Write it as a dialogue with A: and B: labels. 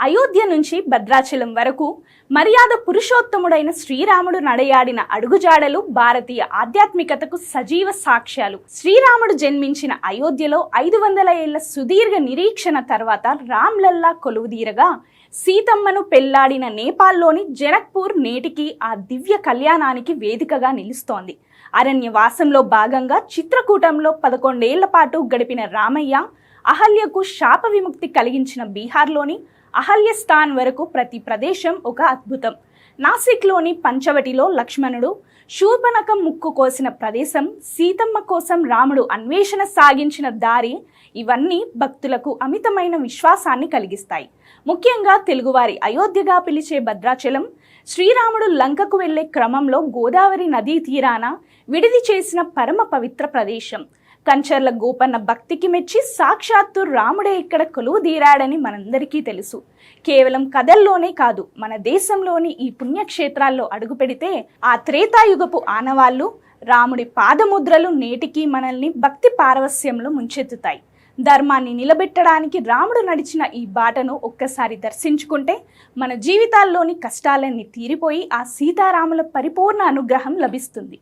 A: అయోధ్య నుంచి భద్రాచలం వరకు మర్యాద పురుషోత్తముడైన శ్రీరాముడు నడయాడిన అడుగుజాడలు భారతీయ ఆధ్యాత్మికతకు సజీవ సాక్ష్యాలు. శ్రీరాముడు జన్మించిన అయోధ్యలో 500 ఏళ్ల సుదీర్ఘ నిరీక్షణ తర్వాత రామ్లల్లా కొలువుదీరగా సీతమ్మను పెళ్లాడిన నేపాల్లోని జనక్పూర్ నేటికి ఆ దివ్య కళ్యాణానికి వేదికగా నిలుస్తోంది. అరణ్యవాసంలో భాగంగా చిత్రకూటంలో 11 ఏళ్ల పాటు గడిపిన రామయ్య అహల్యకు శాప విముక్తి కలిగించిన బీహార్లోని అహల్యస్థాన్ వరకు ప్రతి ప్రదేశం ఒక అద్భుతం. నాసిక్లోని పంచవటిలో లక్ష్మణుడు శూర్పణఖ ముక్కు కోసిన ప్రదేశం, సీతమ్మ కోసం రాముడు అన్వేషణ సాగించిన దారి, ఇవన్నీ భక్తులకు అమితమైన విశ్వాసాన్ని కలిగిస్తాయి. ముఖ్యంగా తెలుగువారి అయోధ్యగా పిలిచే భద్రాచలం శ్రీరాముడు లంకకు వెళ్లే క్రమంలో గోదావరి నదీ తీరాన విడిది చేసిన పరమ పవిత్ర ప్రదేశం. కంచర్ల గోపన్న భక్తికి మెచ్చి సాక్షాత్తు రాముడే ఇక్కడ కొలువు తీరాడని మనందరికీ తెలుసు. కేవలం కథల్లోనే కాదు, మన దేశంలోని ఈ పుణ్యక్షేత్రాల్లో అడుగు పెడితే ఆ త్రేతాయుగపు ఆనవాళ్లు, రాముడి పాదముద్రలు నేటికి మనల్ని భక్తి పారవస్యంలో ముంచెత్తుతాయి. ధర్మాన్ని నిలబెట్టడానికి రాముడు నడిచిన ఈ బాటను ఒక్కసారి దర్శించుకుంటే మన జీవితాల్లోని కష్టాలన్నీ తీరిపోయి ఆ సీతారాముల పరిపూర్ణ అనుగ్రహం లభిస్తుంది.